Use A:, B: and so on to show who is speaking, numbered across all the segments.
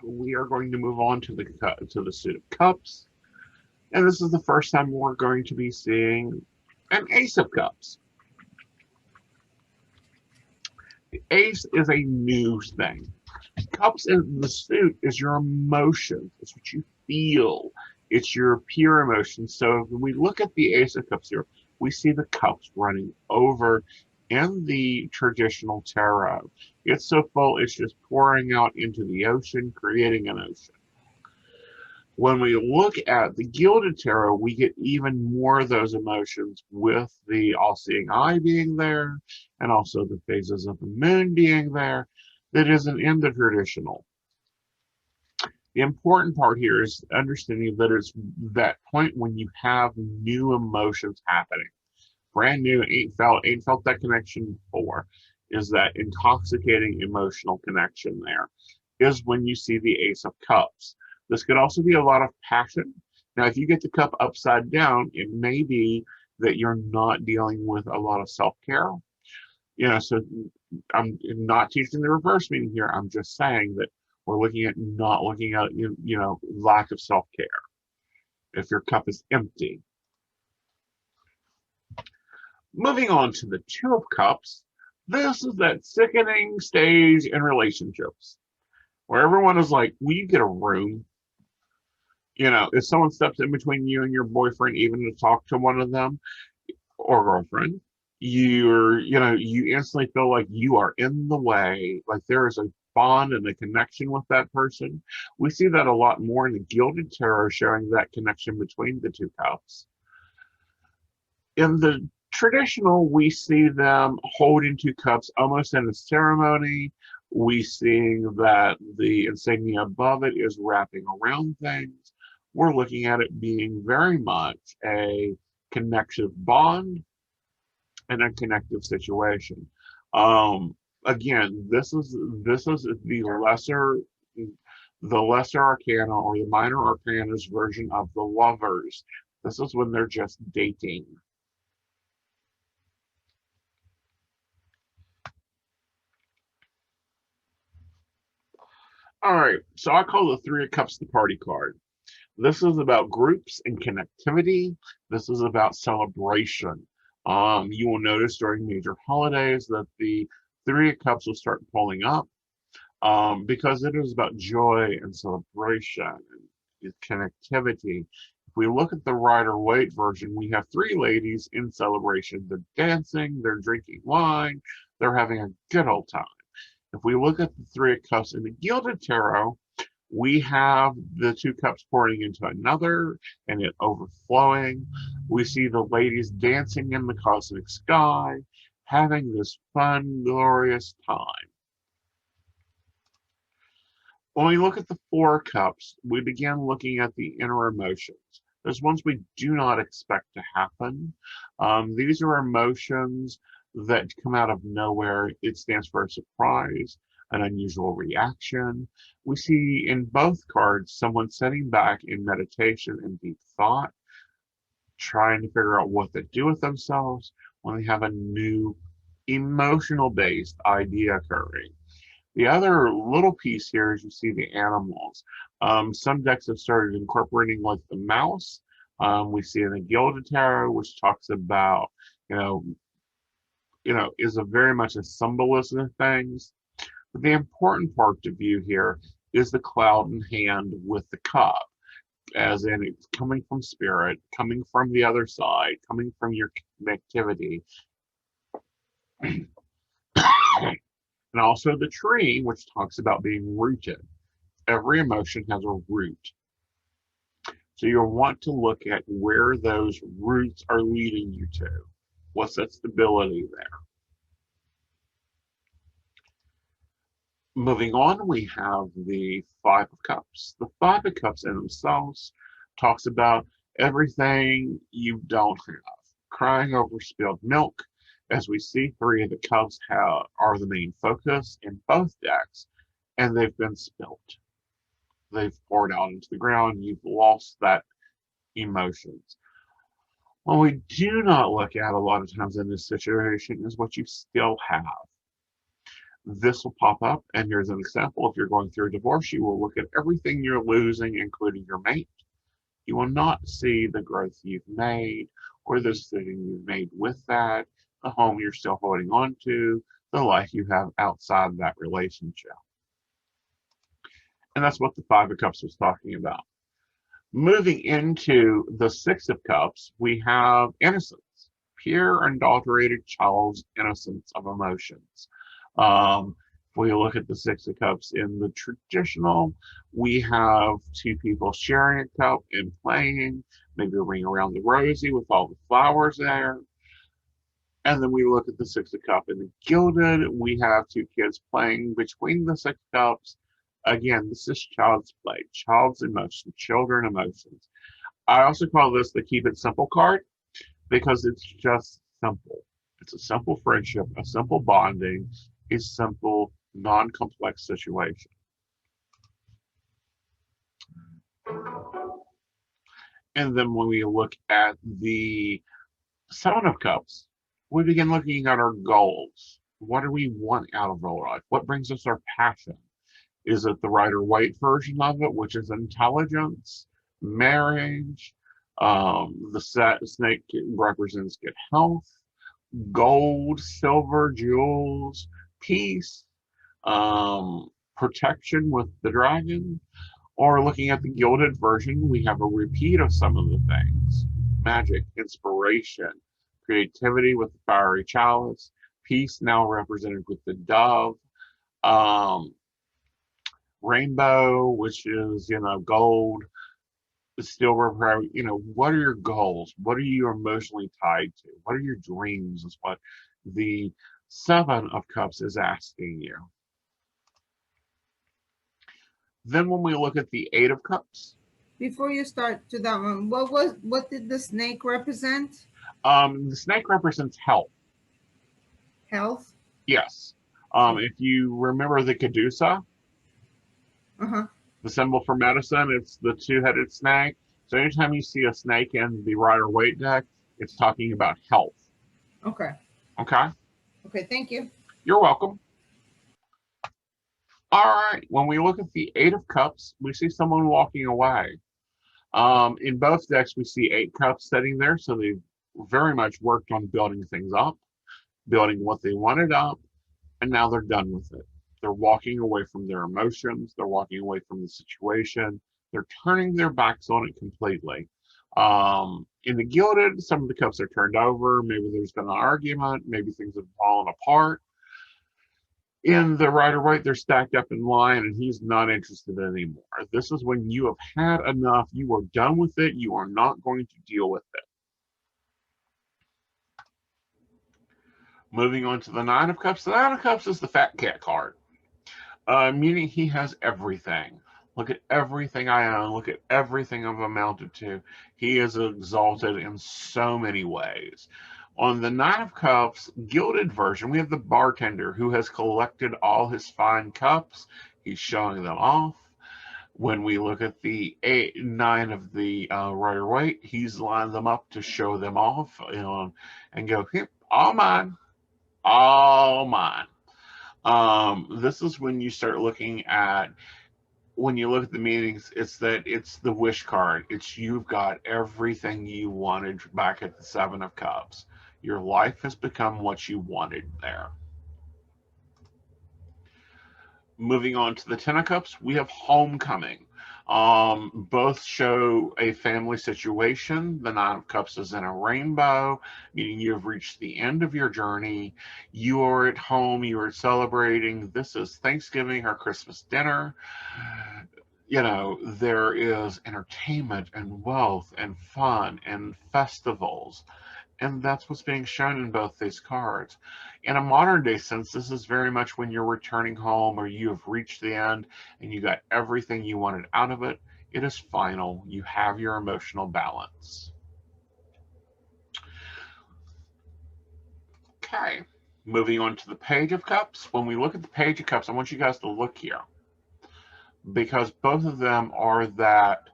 A: We are going to move on to the suit of cups, and this is the first time we're going to be seeing an ace of cups. The ace is a new thing. Cups in the suit is your emotions. It's what you feel. It's your pure emotions. So when we look at the ace of cups here, we see the cups running over in the traditional tarot. It's so full, it's just pouring out into the ocean, creating an ocean. When we look at the Gilded Tarot, we get even more of those emotions with the all-seeing eye being there and also the phases of the moon being there that isn't in the traditional. The important part here is understanding that it's that point when you have new emotions happening. Brand new, ain't felt that connection before, is that intoxicating emotional connection there, is when you see the Ace of Cups. This could also be a lot of passion. Now, if you get the cup upside down, it may be that you're not dealing with a lot of self-care. So I'm not teaching the reverse meaning here. I'm just saying that we're not looking at lack of self-care if your cup is empty. Moving on to the Two of Cups, this is that sickening stage in relationships where everyone is like, will you get a room? If someone steps in between you and your boyfriend, even to talk to one of them or girlfriend, you instantly feel like you are in the way, like there is a bond and a connection with that person. We see that a lot more in the Gilded Tarot, showing that connection between the two cups. In the traditional, we see them holding two cups almost in a ceremony. We see that the insignia above it is wrapping around things. We're looking at it being very much a connective bond and a connective situation. Again, this is the lesser arcana or the minor arcana's version of the Lovers. This is when they're just dating. All right, so I call the Three of Cups the party card. This is about groups and connectivity. This is about celebration. You will notice during major holidays that the Three of Cups will start pulling up because it is about joy and celebration and connectivity. If we look at the Rider-Waite version, we have three ladies in celebration. They're dancing, they're drinking wine, they're having a good old time. If we look at the Three of Cups in the Gilded Tarot, we have the two cups pouring into another and it overflowing. We see the ladies dancing in the cosmic sky, having this fun, glorious time. When we look at the Four Cups, we begin looking at the inner emotions. There's ones we do not expect to happen. These are emotions that come out of nowhere. It stands for a surprise, an unusual reaction. We see in both cards someone sitting back in meditation and deep thought, trying to figure out what to do with themselves when they have a new emotional based idea occurring. The other little piece here is you see the animals. Some decks have started incorporating like the mouse. We see in the Gilded Tarot, which talks about, is a very much a symbolism of things. But the important part to view here is the cloud in hand with the cup, as in it's coming from spirit, coming from the other side, coming from your connectivity. And also the tree, which talks about being rooted. Every emotion has a root. So you'll want to look at where those roots are leading you to. What's that stability there? Moving on, we have the Five of Cups. The Five of Cups in themselves talks about everything you don't have. Crying over spilled milk. As we see, Three of the Cups are the main focus in both decks, and they've been spilt. They've poured out into the ground. You've lost that emotions. What we do not look at a lot of times in this situation is what you still have. this will pop up, and here's an example. If you're going through a divorce, you will look at everything you're losing, including your mate. You will not see the growth you've made or the decision you've made with that, the home you're still holding on to, the life you have outside that relationship. And that's what the Five of Cups was talking about. Moving into the Six of Cups, we have innocence, pure, unadulterated child's innocence of emotions. If we look at the Six of Cups in the traditional, we have two people sharing a cup and playing, maybe a ring around the rosy with all the flowers there. And then we look at the Six of Cups in the gilded, we have two kids playing between the Six of Cups. Again, this is child's play, child's emotion, children emotions. I also call this the Keep It Simple card because it's just simple. It's a simple friendship, a simple bonding, a simple, non-complex situation. And then when we look at the Seven of Cups, we begin looking at our goals. What do we want out of our life? What brings us our passion? Is it the Rider-Waite version of it, which is intelligence, marriage? The snake represents good health, gold, silver, jewels, peace, protection with the dragon. Or looking at the gilded version, we have a repeat of some of the things. Magic, inspiration, creativity with the fiery chalice, peace now represented with the dove, rainbow, which is, gold, silver, what are your goals? What are you emotionally tied to? What are your dreams is what the Seven of Cups is asking you. Then when we look at the Eight of Cups.
B: Before you start to that one, what did the snake represent?
A: The snake represents health.
B: Health?
A: Yes. If you remember the Caduceus, the symbol for medicine, it's the two-headed snake. So anytime you see a snake in the Rider-Waite deck, it's talking about health.
B: Okay.
A: Okay?
B: Okay, thank you.
A: You're welcome. All right, when we look at the Eight of Cups, we see someone walking away. In both decks, we see 8 cups sitting there, so they've very much worked on building things up, building what they wanted up, and now they're done with it. They're walking away from their emotions. They're walking away from the situation. They're turning their backs on it completely. In the gilded, some of the cups are turned over. Maybe there's been an argument. Maybe things have fallen apart. In the Rider-Waite, they're stacked up in line, and he's not interested anymore. This is when you have had enough. You are done with it. You are not going to deal with it. Moving on to the Nine of Cups. The Nine of Cups is the fat cat card, meaning he has everything. Look at everything I own. Look at everything I've amounted to. He is exalted in so many ways. On the Nine of Cups gilded version, we have the bartender who has collected all his fine cups. He's showing them off. When we look at the nine of the Rider-Waite, he's lined them up to show them off and go, "Here, all mine, all mine." This is when you start looking at, when you look at the meanings, it's the wish card. It's you've got everything you wanted back at the Seven of Cups. Your life has become what you wanted there. Moving on to the Ten of Cups, we have homecoming. Both show a family situation. The Nine of Cups is in a rainbow, meaning you have reached the end of your journey. You are at home, you are celebrating. This is Thanksgiving or Christmas dinner. There is entertainment and wealth and fun and festivals. And that's what's being shown in both these cards. In a modern day sense, this is very much when you're returning home or you have reached the end and you got everything you wanted out of it. It is final. You have your emotional balance. Okay, moving on to the Page of Cups. When we look at the Page of Cups, I want you guys to look here, because both of them are that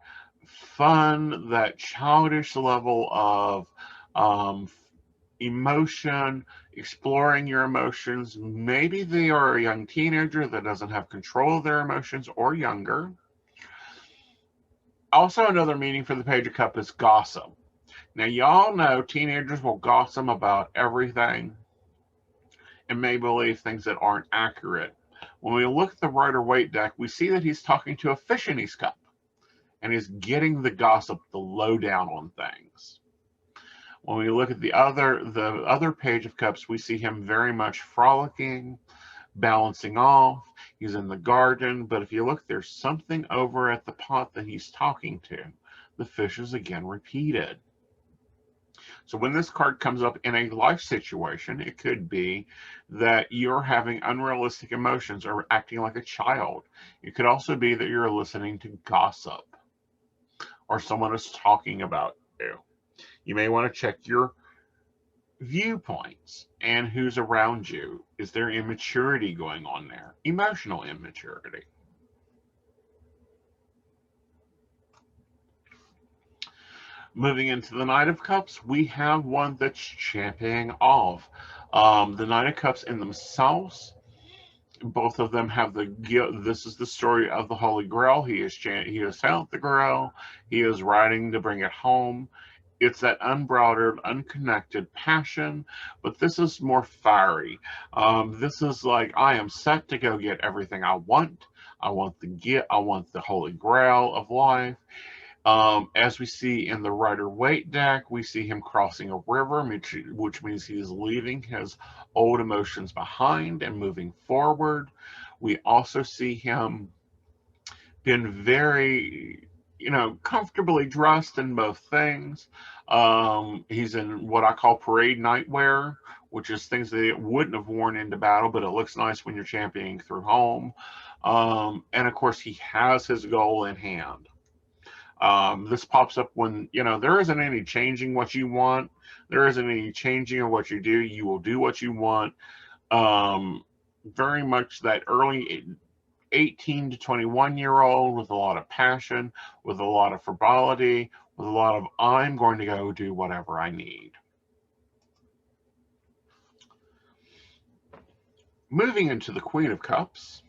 A: fun, that childish level of emotion, exploring your emotions. Maybe they are a young teenager that doesn't have control of their emotions or younger. Also, another meaning for the Page of Cups is gossip. Now, y'all know teenagers will gossip about everything and may believe things that aren't accurate. When we look at the Rider-Waite deck, we see that he's talking to a fish in his cup and he's getting the gossip, the lowdown on things. When we look at the other Page of Cups, we see him very much frolicking, balancing off. He's in the garden, but if you look, there's something over at the pot that he's talking to. The fish is again repeated. So when this card comes up in a life situation, it could be that you're having unrealistic emotions or acting like a child. It could also be that you're listening to gossip or someone is talking about you. You may want to check your viewpoints and who's around you. Is there immaturity going on there? Emotional immaturity. Moving into the Knight of Cups, we have one that's championing off. The Knight of Cups in themselves, both of them have the guilt. This is the story of the Holy Grail. He has found the Grail. He is riding to bring it home. It's that unbridled, unconnected passion, but this is more fiery. This is like, I am set to go get everything I want. I want the Holy Grail of life. As we see in the Rider-Waite deck, we see him crossing a river, which means he is leaving his old emotions behind and moving forward. We also see him being very, comfortably dressed in both things. He's in what I call parade nightwear, which is things that it wouldn't have worn into battle, but it looks nice when you're championing through home. And of course, he has his goal in hand. This pops up when, there isn't any changing what you want. There isn't any changing of what you do. You will do what you want. Very much that early 18 to 21-year-old with a lot of passion, with a lot of frivolity, with a lot of, I'm going to go do whatever I need. Moving into the Queen of Cups.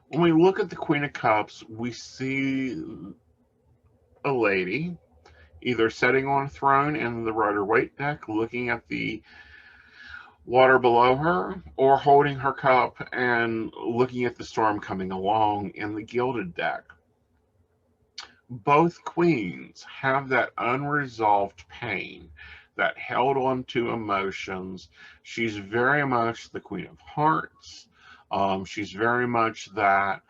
A: When we look at the Queen of Cups, we see a lady either sitting on a throne in the Rider-Waite deck, looking at the water below her, or holding her cup and looking at the storm coming along in the Gilded deck. Both queens have that unresolved pain, that held on to emotions. She's very much the Queen of Hearts. She's very much that,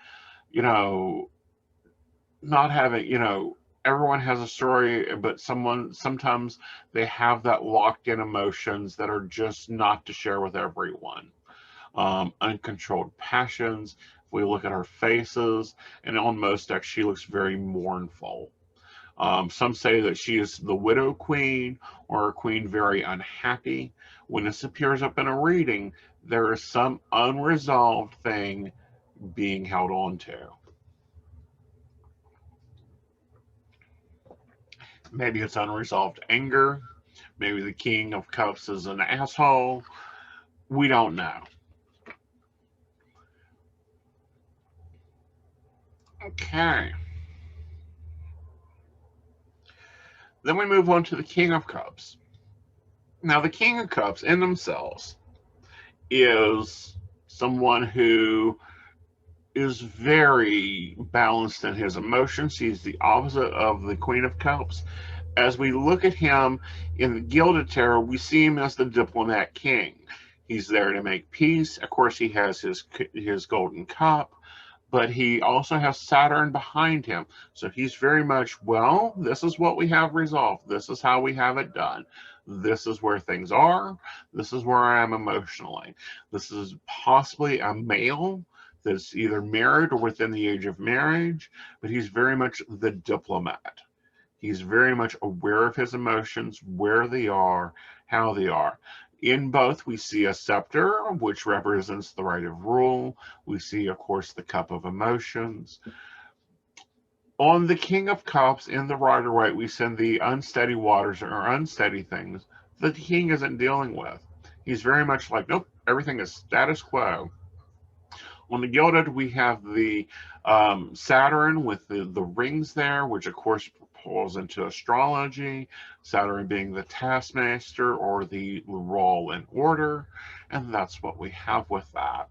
A: not having, everyone has a story, but sometimes they have that locked in emotions that are just not to share with everyone. Uncontrolled passions. If we look at her faces, and on most decks, she looks very mournful. Some say that she is the widow queen or a queen very unhappy. When this appears up in a reading, there is some unresolved thing being held on to. Maybe it's unresolved anger. Maybe the King of Cups is an asshole. We don't know. Okay. Then we move on to the King of Cups. Now, the King of Cups in themselves is someone who is very balanced in his emotions. He's the opposite of the Queen of Cups. As we look at him in the Gilded Tarot, we see him as the diplomat king. He's there to make peace. Of course, he has his golden cup, but he also has Saturn behind him. So he's very much, well, this is what we have resolved. This is how we have it done. This is where things are. This is where I am emotionally. This is possibly a male that's either married or within the age of marriage, but he's very much the diplomat. He's very much aware of his emotions, where they are, how they are. In both, we see a scepter, which represents the right of rule. We see, of course, the cup of emotions. On the King of Cups in the Rider-Waite, we send the unsteady waters or unsteady things the king isn't dealing with. He's very much like, nope, everything is status quo. On the Gilded, we have the Saturn with the rings there, which of course falls into astrology, Saturn being the taskmaster or the role and order, and that's what we have with that.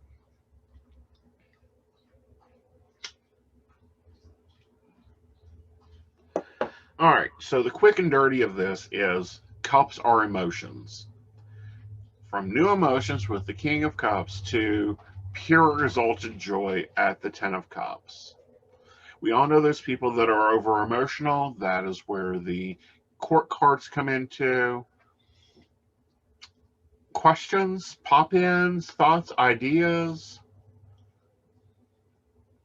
A: All right, so the quick and dirty of this is cups are emotions. From new emotions with the King of Cups to pure exalted joy at the Ten of Cups. We all know those people that are over emotional. That is where the court cards come into. Questions, pop ins, thoughts, ideas.